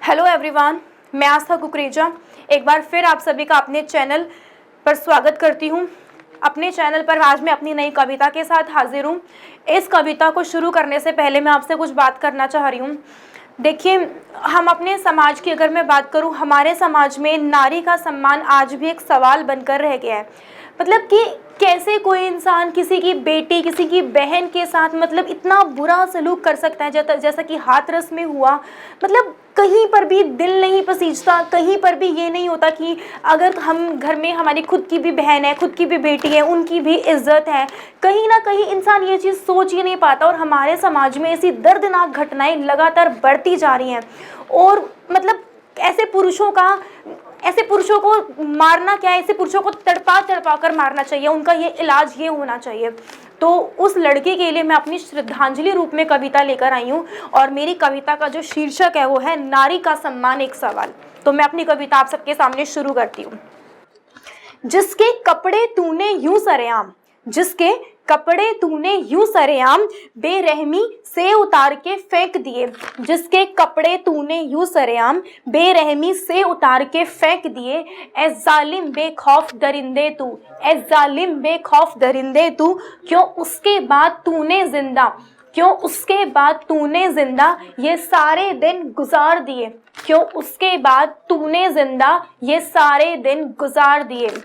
Hello everyone, मैं आस्था कुकरेजा एक बार फिर आप सभी का अपने चैनल पर स्वागत करती हूँ। अपने चैनल पर आज मैं अपनी नई कविता के साथ हाजिर हूँ। इस कविता को शुरू करने से पहले मैं आपसे कुछ बात करना चाह रही हूँ। देखिए, हम अपने समाज की अगर मैं बात करूँ, हमारे समाज में नारी का सम्मान आज भी एक सवाल बनकर रह गया है। मतलब कि कैसे कोई इंसान किसी की बेटी, किसी की बहन के साथ मतलब इतना बुरा सलूक कर सकता है, जैसा कि हाथरस में हुआ। मतलब कहीं पर भी दिल नहीं पसीजता, कहीं पर भी ये नहीं होता कि अगर हम घर में हमारी खुद की भी बहन है, खुद की भी बेटी है, उनकी भी इज्जत है। कहीं ना कहीं इंसान ये चीज़ सोच ही नहीं पाता और हमारे समाज में ऐसी दर्दनाक घटनाएं लगातार बढ़ती जा रही हैं। और मतलब ऐसे पुरुषों को मारना क्या है, ऐसे पुरुषों को तड़पा तड़पा कर मारना चाहिए। उनका ये इलाज ये होना चाहिए। तो उस लड़की के लिए मैं अपनी श्रद्धांजलि रूप में कविता लेकर आई हूँ और मेरी कविता का जो शीर्षक है वो है नारी का सम्मान एक सवाल। तो मैं अपनी कविता आप सबके सामने शुरू करती हूँ। जिसके कपड़े तूने यूं सरेआम, जिसके कपड़े तूने यूं सरेआम बेरहमी से उतार के फेंक दिए, जिसके कपड़े तूने यूं सरेआम बेरहमी से उतार के फेंक दिए। ए जालिम बेखौफ दरिंदे तू, ए जालिम बेखौफ दरिंदे तू, क्यों उसके बाद तूने जिंदा, क्यों उसके बाद तूने जिंदा ये सारे दिन गुजार दिए, क्यों उसके बाद तूने जिंदा ये सारे दिन गुजार दिए।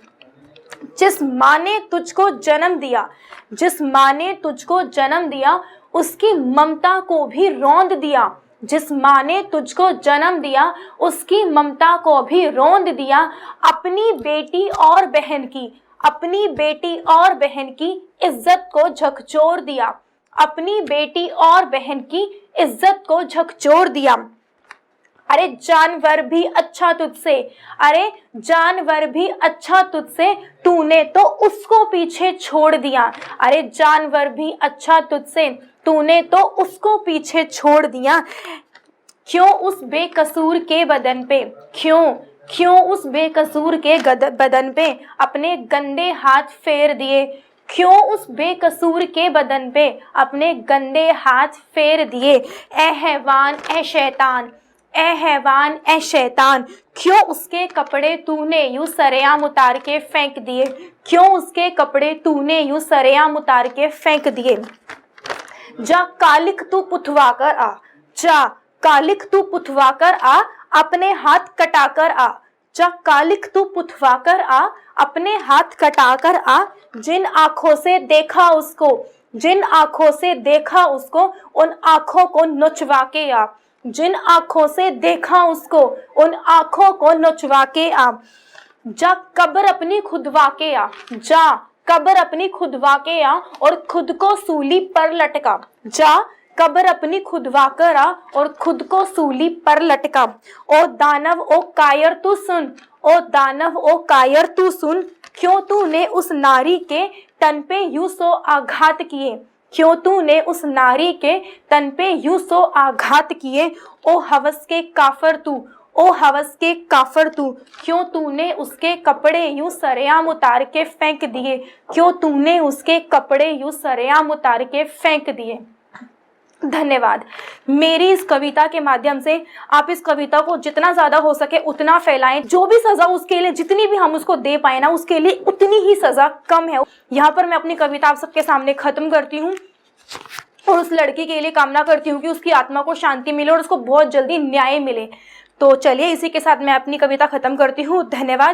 जिस माँ ने तुझको जन्म दिया, जिस माँ ने तुझको जन्म दिया उसकी ममता को भी रौंद दिया, जिस माँ ने तुझको जन्म दिया उसकी ममता को भी रौंद दिया। अपनी बेटी और बहन की, अपनी बेटी और बहन की इज्जत को झकझोर दिया, अपनी बेटी और बहन की इज्जत को झकझोर दिया। अरे जानवर भी अच्छा तुझसे, अरे जानवर भी अच्छा तुझसे, तूने तो उसको पीछे छोड़ दिया। अरे जानवर भी अच्छा तुझसे, तूने तो उसको पीछे छोड़ दिया। क्यों उस बेकसूर के बदन पे, क्यों उस बेकसूर के बदन पे अपने गंदे हाथ फेर दिए, क्यों उस बेकसूर के बदन पे अपने गंदे हाथ फेर दिए। ए हैवान ए शैतान, ए हैवान ए शैतान, क्यों उसके कपड़े तूने यूं सरेआम उतार के फेंक दिए, क्यों उसके कपड़े तूने यूं सरेआम उतार के फेंक दिए। जा कालिक तू पुथवा कर आ, जा कालिक तू पुथवा कर आ, अपने हाथ कटा कर आ, जा कालिक तू पुथवा कर आ, अपने हाथ कटा कर आ। जिन आंखों से देखा उसको, जिन आंखों से देखा उसको उन आंखों को नोचवा के आ, जिन आंखों से देखा उसको उन आंखों को नोचवा के आ। जा कब्र अपनी खुदवा के आ, जा कब्र अपनी खुदवा के आ और खुद को सूली पर लटका, जा कब्र अपनी खुदवा कर आ और खुद को सूली पर लटका। ओ दानव ओ कायर तू सुन, ओ दानव ओ कायर तू सुन, क्यों तूने उस नारी के तन पे यूं सो आघात किए, क्यों तूने उस नारी के तन पे यूं सो आघात किए। ओ हवस के काफर तू, ओ हवस के काफर तू, क्यों तूने उसके कपड़े यूं सरेआम उतार के फेंक दिए, क्यों तूने उसके कपड़े यूं सरेआम उतार के फेंक दिए। धन्यवाद। मेरी इस कविता के माध्यम से आप इस कविता को जितना ज़्यादा हो सके उतना फैलाएं। जो भी सज़ा उसके लिए, जितनी भी हम उसको दे पाए ना, उसके लिए उतनी ही सज़ा कम है। यहाँ पर मैं अपनी कविता आप सबके सामने ख़त्म करती हूँ और उस लड़की के लिए कामना करती हूँ कि उसकी आत्मा को शांति मिले और उसको बहुत जल्दी न्याय मिले। तो चलिए, इसी के साथ मैं अपनी कविता ख़त्म करती हूँ। धन्यवाद।